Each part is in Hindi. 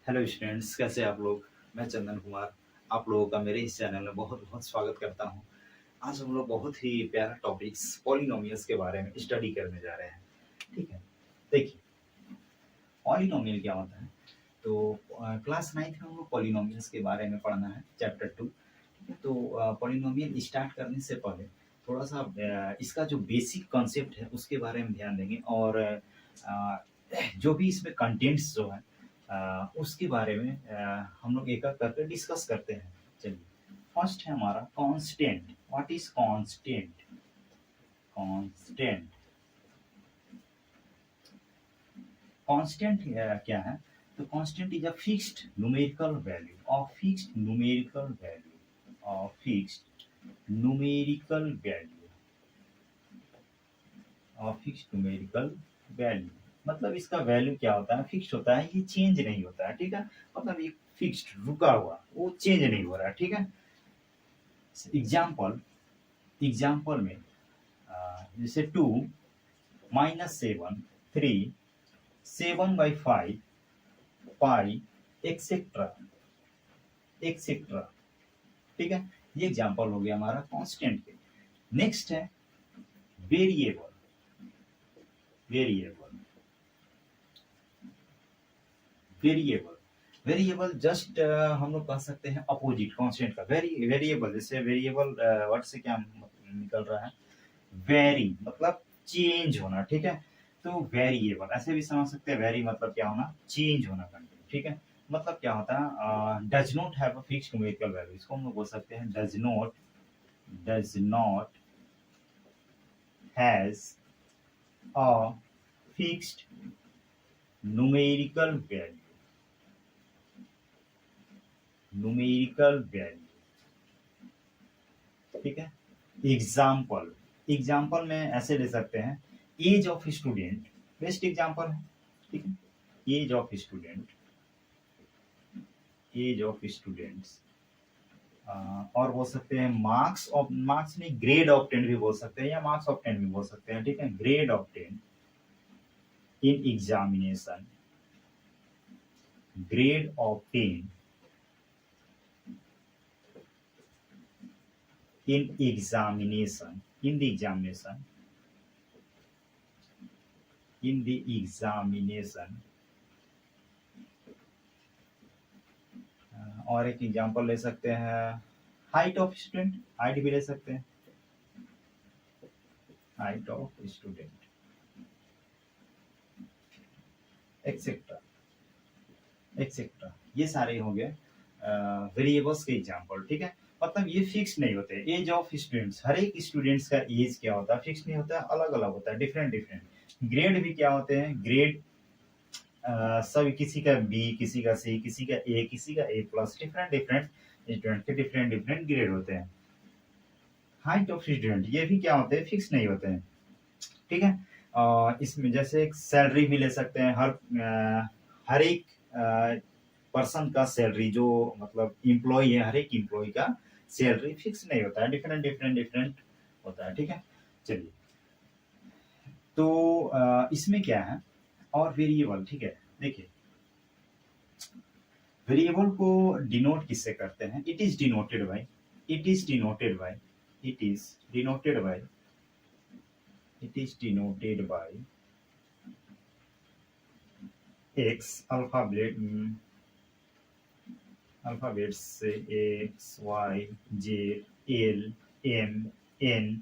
हेलो स्टूडेंट्स, कैसे आप लोग। मैं चंदन कुमार आप लोगों का मेरे इस चैनल में बहुत बहुत स्वागत करता हूं। आज हम लोग बहुत ही प्यारा टॉपिक्स पॉलिनोमियल्स के बारे में स्टडी करने जा रहे हैं। ठीक है, देखिए पॉलिनोमियल क्या होता है। तो क्लास 9th में हम लोग पॉलिनोमियल्स के बारे में पढ़ना है, चैप्टर 2। ठीक है, तो पॉलिनोमियल स्टार्ट करने से पहले थोड़ा सा इसका जो बेसिक कॉन्सेप्ट है उसके बारे में ध्यान देंगे, और जो भी इसमें कंटेंट्स जो है उसके बारे में हम लोग एक एक करके डिस्कस करते हैं। चलिए, फर्स्ट है हमारा constant. What is constant? Constant constant क्या है? तो constant is a fixed numerical value of fixed numerical value of fixed numerical value of fixed numerical value. मतलब इसका वैल्यू क्या होता है? फिक्स्ड होता है, ये चेंज नहीं होता है। ठीक है, मतलब ये फिक्स्ड रुका हुआ, वो चेंज नहीं हो रहा है। ठीक है, एग्जाम्पल एग्जाम्पल में जैसे 2 - 7 3 7/5 पाई एक्सेट्रा एक्सेट्रा। ठीक है, ये एग्जाम्पल हो गया हमारा कांस्टेंट के। नेक्स्ट है variable. Variable variable variable just हम लोग कह सकते हैं अपोजिट कांस्टेंट का। वेरिएबल जैसे वेरिएबल वर्ड से क्या निकल रहा है? वेरी मतलब चेंज होना। ठीक है, तो वेरिएबल ऐसे भी समझ सकते हैं। वेरी मतलब क्या होना? चेंज होना कंटिन्यू। ठीक है, मतलब क्या होता है? Does not have a fixed numerical value. इसको हम लोग बोल सकते हैं does not has a fixed numerical value. ठीक है, एग्जाम्पल एग्जाम्पल में ऐसे ले सकते हैं age of student. Best example है। ठीक है, एज ऑफ स्टूडेंट्स और बोल सकते हैं मार्क्स नहीं, ग्रेड ऑब्टेन भी बोल सकते हैं, या मार्क्स ऑब्टेन भी बोल सकते हैं। ठीक है, grade obtain in examination. Grade obtain in examination in the examination. और एक एग्जांपल ले सकते हैं हाइट ऑफ स्टूडेंट। हाइट भी ले सकते हैं, height of student etcetera etcetera. ये सारे हो गए वेरिएबल्स के एग्जांपल। ठीक है, मतलब ये फिक्स नहीं होते। एज ऑफ स्टूडेंट्स, हर एक स्टूडेंट्स का एज क्या होता है? फिक्स नहीं होता है, अलग अलग होता है, डिफरेंट डिफरेंट। ग्रेड भी क्या होते हैं? ग्रेड सब किसी का बी, किसी का सी, किसी का ए, किसी का A+। डिफरेंट डिफरेंट स्टूडेंट के डिफरेंट डिफरेंट ग्रेड होते हैं। हाइट ऑफ स्टूडेंट ये भी क्या होते हैं? फिक्स नहीं होते हैं। ठीक है, इसमें जैसे एक सैलरी भी ले सकते हैं। हर एक पर्सन का सैलरी, जो मतलब इम्प्लॉय है, हर एक इम्प्लॉय का सैलरी फिक्स नहीं होता है, डिफरेंट डिफरेंट डिफरेंट होता है। ठीक है, चलिए, तो इसमें क्या है? और वेरिएबल। ठीक है, देखिए वेरिएबल को डिनोट किससे करते हैं? It is denoted by it is denoted by it is denoted by it is denoted by x alphabet से x y z l m n,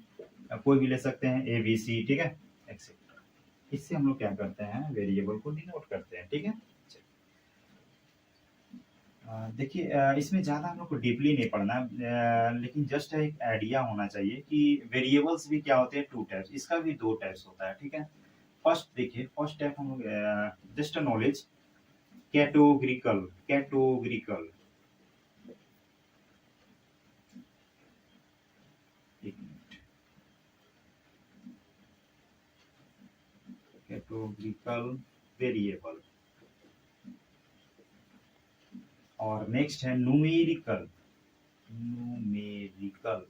कोई भी ले सकते हैं, ए बी सी। ठीक है, एक्सेट्रा। इससे हम लोग क्या करते हैं? वेरिएबल को डिनोट करते हैं। ठीक है, देखिए इसमें ज़्यादा हम लोग को डीपली नहीं पढ़ना, लेकिन जस्ट एक आइडिया होना चाहिए कि वेरिएबल्स भी क्या होते हैं। 2 टाइप्स, इसका भी 2 टाइप्स होता है। ठीक है, फर्स्ट देखिए, फर्स्ट टाइप हम लोग just knowledge, categorical categorical categorical variable. और नेक्स्ट है न्यूमेरिकल न्यूमेरिकल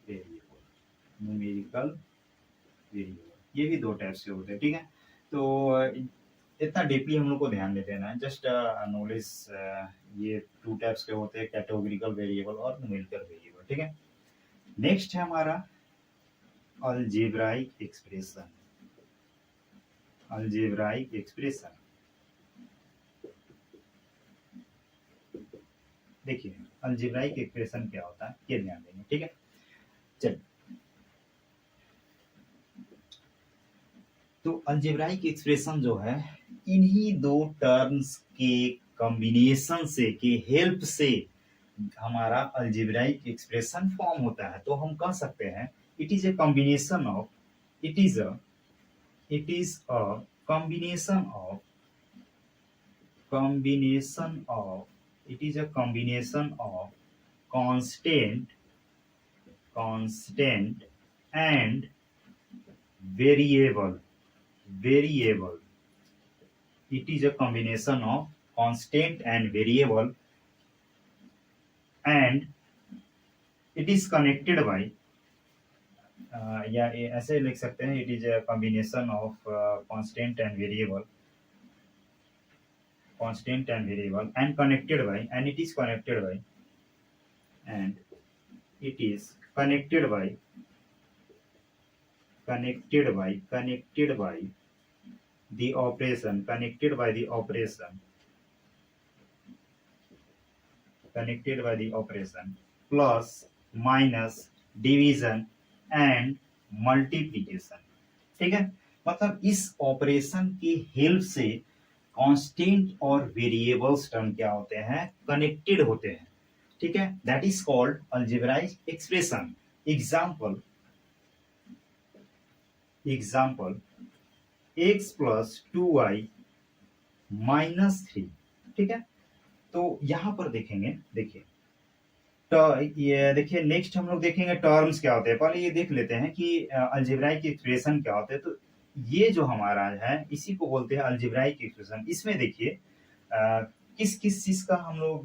वेरिएबल। ये भी 2 टाइप से होते हैं। ठीक है, तो इतना डीपली हम लोग को ध्यान नहीं देना है, जस्ट नॉलेज। ये टू टाइप्स के होते हैं, कैटेगोरिकल वेरिएबल और न्यूमेरिकल वेरिएबल, ठीक है। नेक्स्ट है हमारा अलजेब्राइक एक्सप्रेशन। अलजेब्राइक एक्सप्रेशन, देखिए अलजेब्राइक एक्सप्रेशन क्या होता है ये ध्यान देंगे, ठीक है। चलिए, तो अलजेब्राइक एक्सप्रेशन जो है इन्हीं दो टर्म्स के कॉम्बिनेशन से, के हेल्प से हमारा अलजेब्राइक एक्सप्रेशन फॉर्म होता है। तो हम कह सकते हैं it is a combination of, it is a combination of it is a combination of constant and variable. It is a combination of constant and variable, and it is connected by या ऐसे लिख सकते हैं, it is a combination of constant and variable and connected by, and it is connected by, and it is connected by the operation plus minus division and multiplication, ठीक है। मतलब इस ऑपरेशन की हेल्प से कांस्टेंट और वेरिएबल्स टर्म क्या होते हैं, कनेक्टेड होते हैं, ठीक है। That is called algebraic expression. Example x plus 2y minus 3, ठीक है। तो यहां पर देखेंगे, देखिए तो ये देखिए, नेक्स्ट हम लोग देखेंगे टर्म्स क्या होते हैं। पहले ये देख लेते हैं कि अलजेब्राइक एक्सप्रेशन क्या होते हैं। तो ये जो हमारा है इसी को बोलते हैं अलजेब्राइक एक्सप्रेशन। इसमें देखिए किस किस चीज का हम लोग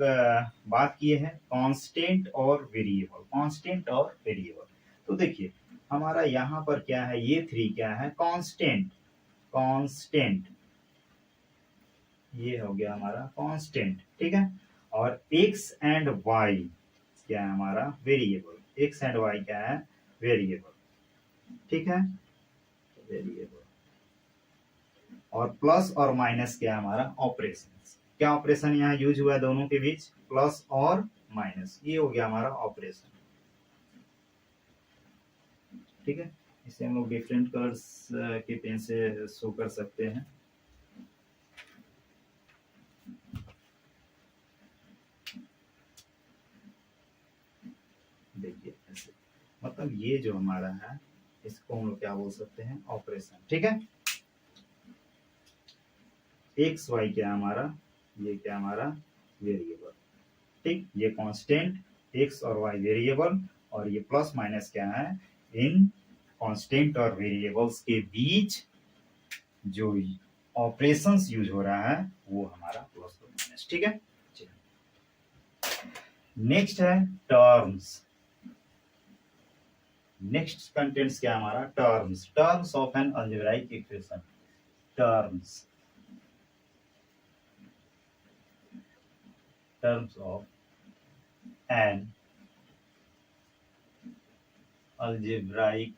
बात किए हैं, कांस्टेंट और वेरिएबल। तो देखिए हमारा यहाँ पर क्या है, ये 3 क्या है, कांस्टेंट, ये हो गया हमारा कांस्टेंट, ठीक है। और x एंड y क्या है हमारा, वेरिएबल। x एंड y क्या है, वेरिएबल, ठीक है, वेरिएबल। और प्लस और माइनस क्या है हमारा, ऑपरेशन। क्या ऑपरेशन यहाँ यूज हुआ है दोनों के बीच, प्लस और माइनस, ये हो गया हमारा ऑपरेशन, ठीक है। इसे हम लोग डिफरेंट कलर्स के पेन से शो कर सकते हैं। देखिए ऐसे, मतलब ये जो हमारा है इसको हम लोग क्या बोल सकते हैं, ऑपरेशन, ठीक है। एक्स वाई क्या हमारा, ये क्या हमारा, वेरिएबल, ठीक। ये कांस्टेंट, एक्स और वाई वेरिएबल, और ये प्लस माइनस क्या है, इन कांस्टेंट और वेरिएबल्स के बीच जो ऑपरेशंस यूज हो रहा है वो हमारा प्लस और माइनस, ठीक है। नेक्स्ट है टर्म्स। नेक्स्ट कंटेंट्स क्या हमारा, terms of an algebraic equation. टर्म्स of an algebraic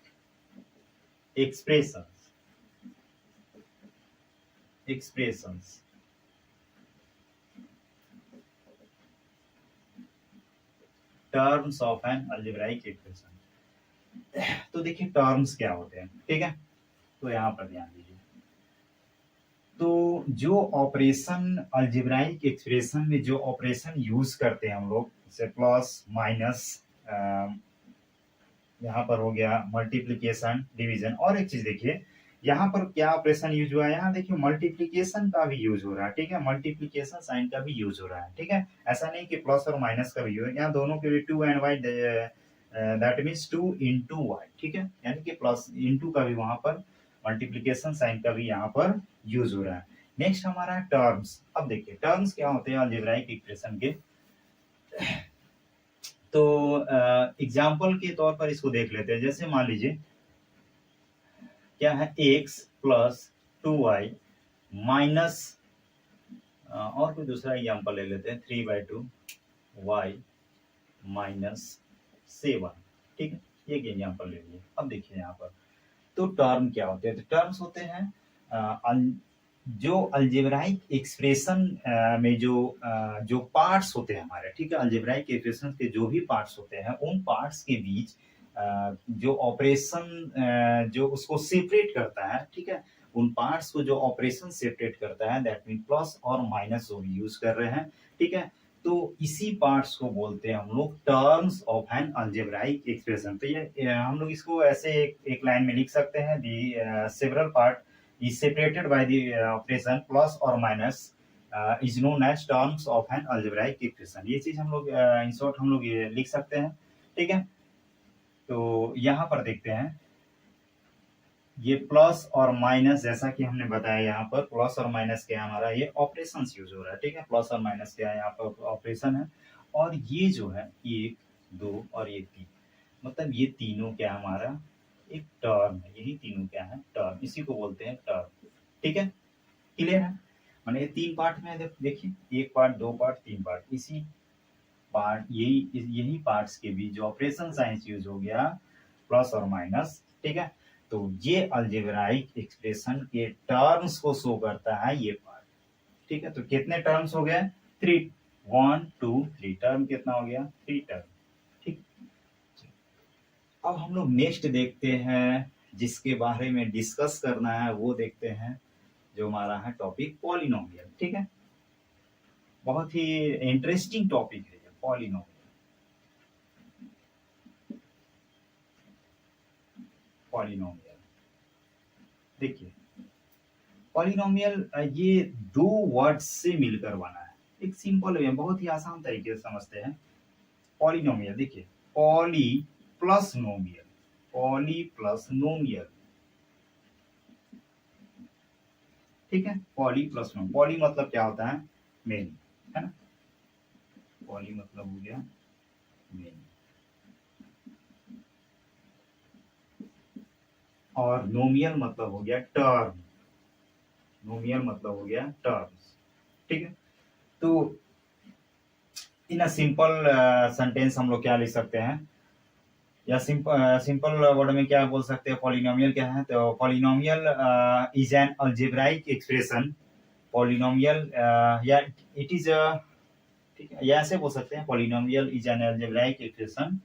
expressions terms of an algebraic equation. तो देखिए टर्म्स क्या होते हैं, ठीक है। तो यहाँ पर ध्यान दीजिए, तो जो ऑपरेशन अलजेब्राइक एक्सप्रेशन में जो ऑपरेशन यूज करते हैं हम लोग, जैसे प्लस माइनस, यहाँ पर हो गया मल्टीप्लिकेशन, डिवीजन। और एक चीज देखिए यहाँ पर क्या ऑपरेशन यूज हुआ है, यहाँ देखिए मल्टीप्लिकेशन का भी यूज हो रहा है, ठीक है। मल्टीप्लिकेशन साइन का भी यूज हो रहा है, ठीक है। ऐसा नहीं कि प्लस और माइनस का भी यूज, यहाँ दोनों के भी 2 and y, that means 2 into y, ठीक है। यानी कि प्लस इंटू का भी वहां पर मल्टीप्लिकेशन साइन का भी यहाँ पर यूज हो रहा है। नेक्स्ट हमारा टर्म्स। अब देखिए टर्म्स क्या होते हैं अलजेब्राइक इक्वेशन के। तो एग्जाम्पल के तौर पर इसको देख लेते हैं। जैसे मान लीजिए क्या है, x plus 2y माइनस और कोई दूसरा एग्जाम्पल ले लेते हैं, 3/2 y माइनस 7, ठीक है, एक एग्जाम्पल ले लीजिए। अब देखिए यहाँ पर तो टर्म क्या होते हैं, तो टर्म्स होते हैं जो अलजेब्राइक एक्सप्रेशन में जो पार्ट्स होते हैं हमारे, ठीक है, अलजेब्राइक एक्सप्रेशन के जो भी पार्ट्स होते हैं उन पार्ट्स के बीच जो ऑपरेशन जो उसको सेपरेट करता है, ठीक है, उन पार्ट्स को जो ऑपरेशन सेपरेट करता है, दैट मीन प्लस और माइनस वो भी यूज कर रहे हैं, ठीक है। तो इसी पार्ट्स को बोलते हैं हम लोग terms of an algebraic expression. तो ये हम लोग इसको ऐसे एक लाइन में लिख सकते हैं, the several part is separated by the operation plus or minus is known as terms of an algebraic equation। ये चीज हम लोग इन शॉर्ट हम लोग ये लिख सकते हैं, ठीक है। तो यहाँ पर देखते हैं ये प्लस और माइनस, जैसा कि हमने बताया यहाँ पर प्लस और माइनस क्या हमारा ये ऑपरेशन यूज हो रहा है, ठीक है, प्लस और माइनस क्या यहाँ पर ऑपरेशन है। और ये जो है 1 2 और ये 3, मतलब ये तीनों क्या हमारा एक टर्म है, यही तीनों क्या है टर्म, इसी को बोलते हैं टर्म, ठीक है, क्लियर है। माने ये 3 पार्ट में देखिए, 1 पार्ट 2 पार्ट 3 पार्ट, इसी पार्ट यही पार्ट्स के बीच जो ऑपरेशन साइंस यूज हो गया प्लस और माइनस, ठीक है। तो ये अलजेब्राइक एक्सप्रेशन के टर्म्स को शो करता है ये पार्ट, ठीक है। तो कितने टर्म्स हो गए 3, 1 2 3 टर्म कितना हो गया 3 टर्म, ठीक। अब हम लोग नेक्स्ट देखते हैं जिसके बारे में डिस्कस करना है, वो देखते हैं जो हमारा है टॉपिक पॉलिनोमियल, ठीक है। बहुत ही इंटरेस्टिंग टॉपिक है ये पॉलिनोमियल। पॉलिनोमियल देखिए, पॉलिनोमियल ये 2 वर्ड्स से मिलकर बना है, एक सिंपल वे बहुत ही आसान तरीके से समझते हैं। पॉलिनोमियल देखिए, पॉली प्लस नोमियल, पॉली प्लस नोमियल, ठीक है, पॉली प्लस नोमियल। पॉली मतलब क्या होता है मेनी, है ना, पॉली मतलब हो गया मेनी, और नोमियल मतलब हो गया टर्म, नोमियल मतलब हो गया टर्म्स, ठीक है। तो इन अ सिंपल सेंटेंस हम लोग क्या लिख सकते हैं, या सिंपल वर्ड में क्या बोल सकते हैं पॉलिनोमियल क्या है, तो polynomial is an algebraic expression, polynomial या इट इज ठीक है, या ऐसे बोल सकते हैं polynomial is an algebraic expression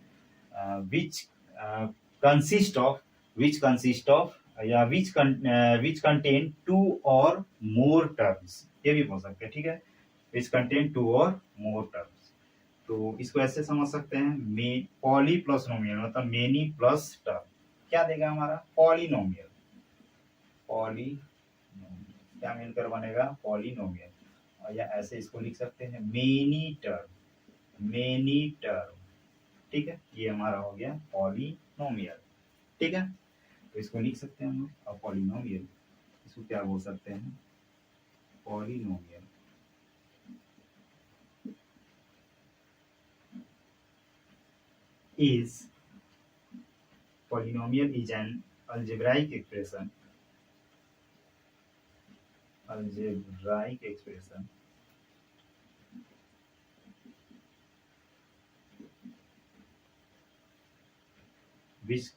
which consist of या which contain 2 or more terms, ये भी बोल सकते हैं, ठीक है, which contain 2 or more terms। तो इसको ऐसे समझ सकते हैं, पॉली प्लस नोमियल मतलब मेनी प्लस टर्म, क्या देगा हमारा पॉलिनोमियल, पॉलिनोमियल क्या मिलकर बनेगा पॉलिनोमियल, और या ऐसे इसको लिख सकते हैं मेनी टर्म, मेनी टर्म, ठीक है, ये हमारा हो गया पॉलिनोमियल, ठीक है। तो इसको लिख सकते हैं हम लोग, और पॉलिनोमियल इसको क्या बोल सकते हैं polynomial is polynomial is an algebraic expression which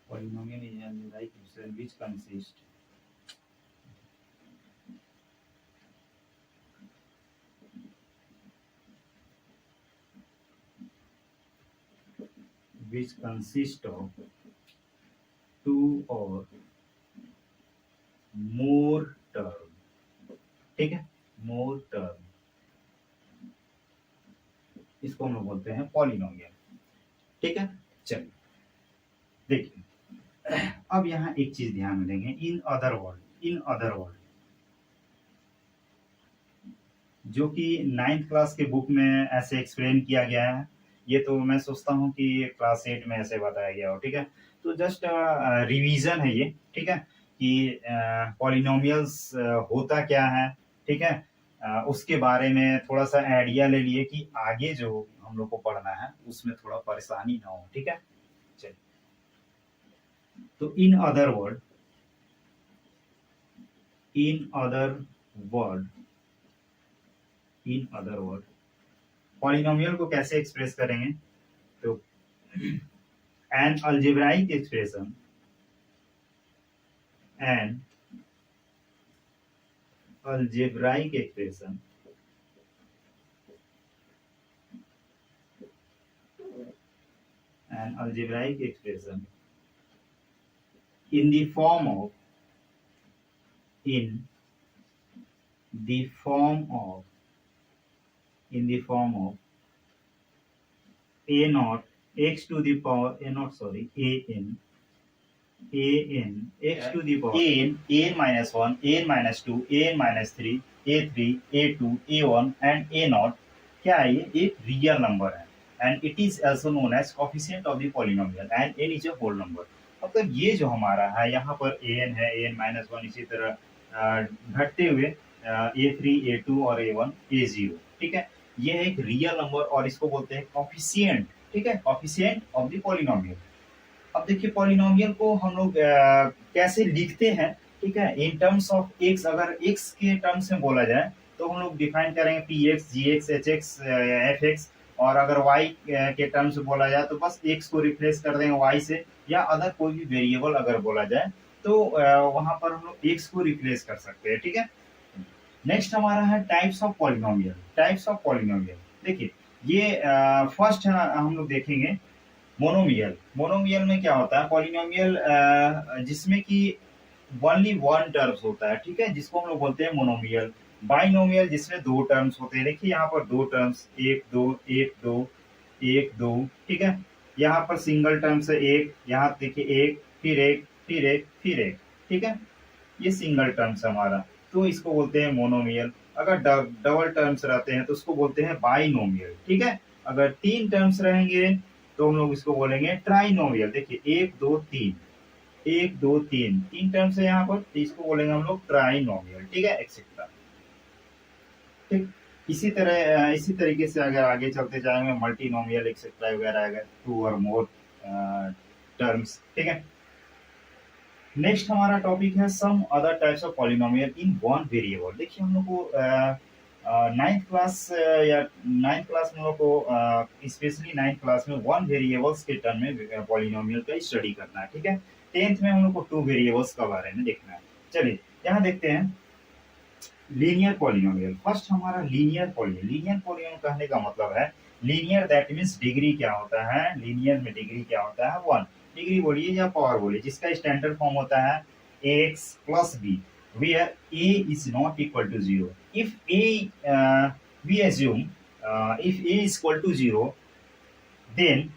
polynomial is an algebraic expression which consists of 2 or more term, ठीक है, more term, इसको हम लोग बोलते हैं पॉलिनोमियल, ठीक है। चलिए देखिए, अब यहाँ एक चीज ध्यान में देंगे, इन अदर वर्ड जो कि 9th क्लास के बुक में ऐसे एक्सप्लेन किया गया है, ये तो मैं सोचता हूँ कि क्लास 8 में ऐसे बताया गया हो, ठीक है। तो जस्ट रिवीजन है ये, ठीक है, कि पॉलिनोमियल्स होता क्या है, ठीक है, उसके बारे में थोड़ा सा आइडिया ले लिए कि आगे जो हम लोग को पढ़ना है उसमें थोड़ा परेशानी ना हो, ठीक है। चलिए तो इन अदर वर्ड पॉलिनोमियल को कैसे एक्सप्रेस करेंगे? तो an algebraic expression an algebraic expression in the form of in the form of a naught x to the power a naught sorry an x to the power an minus 1 an minus 2 an minus 3 a3 a2 a1 and a naught क्या है? ये एक रियल नंबर है and it is also known as coefficient of the polynomial and n is a whole number. मतलब ये जो हमारा है यहाँ पर an है an माइनस 1, इसी तरह घटते हुए a3 a2 और a1 a0, ठीक है। ये है एक रियल नंबर और इसको बोलते हैं कोफिशिएंट, ठीक है, कोफिशिएंट ऑफ द पॉलिनोमियल। अब देखिए पॉलिनोमियल को हम लोग कैसे लिखते हैं, ठीक है, इन टर्म्स ऑफ एक्स। अगर एक्स के टर्म्स में बोला जाए तो हम लोग डिफाइन करेंगे p x g x h x f x, और अगर वाई के टर्म्स में बोला जाए तो बस एक्स को रिप्लेस कर देंगे वाई से, या अदर कोई भी वेरिएबल अगर बोला जाए तो वहां पर हम लोग एक्स को रिप्लेस कर सकते हैं, ठीक है। नेक्स्ट हमारा है टाइप्स ऑफ पॉलिनोमियल। देखिए ये फर्स्ट हम लोग देखेंगे मोनोमियल में क्या होता है? पॉलिनोमियल जिसमें कि ओनली वन टर्म्स होता है, ठीक है, जिसको हम लोग बोलते हैं मोनोमियल। बाइनोमियल जिसमें दो टर्म्स होते हैं। देखिए यहाँ पर दो टर्म्स, एक दो, ठीक है। यहाँ पर सिंगल टर्म्स है एक, यहाँ देखिए एक, फिर एक, ठीक है। ये सिंगल टर्म्स हमारा, तो इसको बोलते हैं मोनोमियल। अगर डबल टर्म्स रहते हैं तो उसको बोलते हैं बाइनोमियल, ठीक है। अगर तीन टर्म्स रहेंगे तो हम लोग इसको बोलेंगे ट्राइनोमियल। देखिए एक दो तीन टर्म्स है यहाँ पर, तो इसको बोलेंगे हम लोग ट्राइनोमियल, ठीक है, एक्सेट्रा। ठीक, इसी तरीके से अगर आगे चलते जाएंगे मल्टीनोमियल एक्सेट्रा वगैरह, अगर टू और मोर टर्म्स, ठीक है। नेक्स्ट हमारा टॉपिक है some other types of polynomial in one variable. देखिए हम लोग को नाइन्थ क्लास में लोग को स्पेशली नाइन्थ क्लास में वन वेरिएबल्स के टर्म में पॉलिनोमियल का स्टडी करना है, ठीक है। 10th में हम लोग को टू वेरिएबल्स का बारे में देखना है। चलिए यहाँ देखते हैं लीनियर पॉलिनोमियल। फर्स्ट हमारा लीनियर पॉलिनोमियल कहने का मतलब है लीनियर, दैट मींस डिग्री क्या होता है? लीनियर में डिग्री क्या होता है? 1 डिग्री बोलिए या पावर बोलिए, जिसका स्टैंडर्ड फॉर्म होता है ax plus b where a is not equal to 0. If we assume if a is equal to 0, then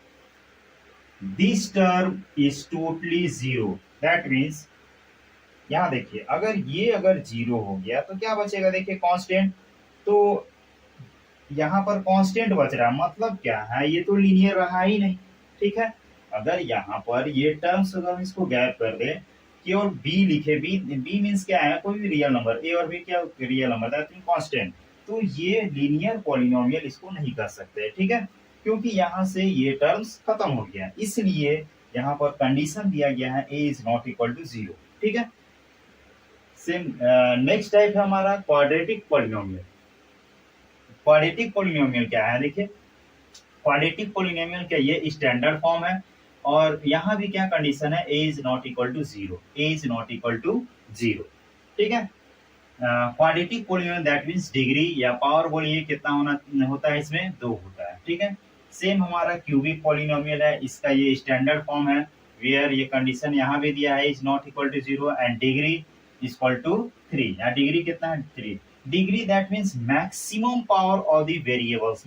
this term is totally 0. That means यहाँ देखिए अगर 0 हो गया तो क्या बचेगा? देखिए कांस्टेंट, तो यहाँ पर कांस्टेंट बच रहा है, मतलब क्या है? ये तो लीनियर रहा ही नहीं, ठीक है। अगर यहाँ पर ये टर्म्स अगर हम इसको गैप कर दे कि और बी लिखे, बी मीन्स क्या है? कोई भी रियल नंबर, ए और बी क्या real number, that mean constant, तो ये लीनियर पॉलिनोमियल इसको नहीं कर सकते, ठीक है, क्योंकि यहाँ से ये टर्म्स खत्म हो गया। इसलिए यहाँ पर कंडीशन दिया गया है ए इज नॉट इक्वल टू 0, ठीक है। सेम नेक्स्ट टाइप है हमारा क्वाड्रेटिक पॉलिनोमियल। क्वाड्रेटिक पॉलिनोमियल क्या है? देखिए क्वाड्रेटिक पॉलिनोमियल क्या, ये स्टैंडर्ड फॉर्म है और यहाँ भी क्या कंडीशन है? a is not equal to 0, ठीक है। Quadratic polynomial that means degree या पावर बोलिए कितना होता है इसमें? 2 होता है, ठीक है। सेम हमारा क्यूबिक पॉलिनोमियल है, इसका ये स्टैंडर्ड फॉर्म है वेयर ये कंडीशन यहाँ भी दिया है is not equal to 0 and degree is equal to 3। यहाँ डिग्री कितना है? 3 degree, that means maximum power of the variables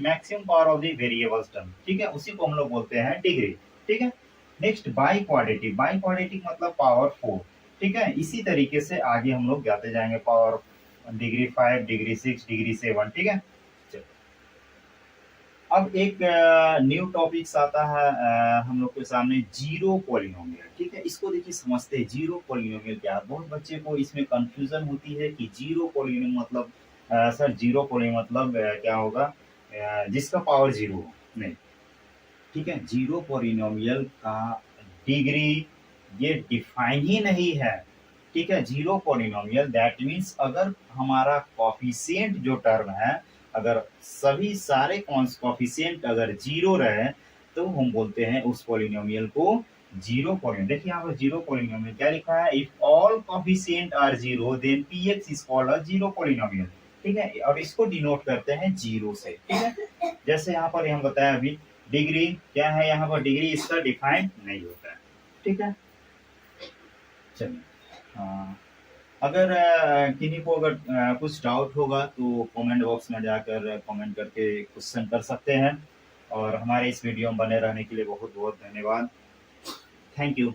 term, ठीक है, उसी को हम लोग बोलते हैं डिग्री, ठीक है। नेक्स्ट बाई क्वाड्रेटिक मतलब पावर 4, ठीक है। इसी तरीके से आगे हम लोग जाते जाएंगे, पावर डिग्री 5, डिग्री 6, डिग्री 7, ठीक है। अब एक न्यू टॉपिक्स आता है हम लोग के सामने, जीरो पॉलिनोमियल, ठीक है। इसको देखिए समझते हैं जीरो पॉलिनोमियल क्या है। बहुत बच्चे को इसमें कंफ्यूजन होती है कि जीरो पॉलिनोमियल मतलब सर जीरो पॉलिनोमियल मतलब क्या होगा? जिसका पावर 0 हो, नहीं, ठीक है। जीरो पॉलिनोमियल का डिग्री ये डिफाइन ही नहीं है, ठीक है। जीरो पॉलिनोमियल दैट मीन्स अगर हमारा कॉफिशिएंट जो टर्म है, अगर सभी सारे कॉफिशिएंट अगर जीरो रहे तो हम बोलते हैं उस पॉलिनोमियल को जीरो पॉलिनोमियल। देखिए यहाँ पर जीरो पॉलिनोमियल क्या लिखा है, if all coefficient are zero then px is called a zero polynomial, ठीक है। और इसको डिनोट करते हैं जीरो से, ठीक है। जैसे यहाँ पर हम बताया अभी डिग्री क्या है, यहाँ पर डिग्री इसका डिफाइन नहीं होता है, ठीक है। चलिए अगर किन्हीं को अगर कुछ डाउट होगा तो कमेंट बॉक्स में जाकर कमेंट करके क्वेश्चन कर सकते हैं। और हमारे इस वीडियो में बने रहने के लिए बहुत बहुत धन्यवाद। Thank you.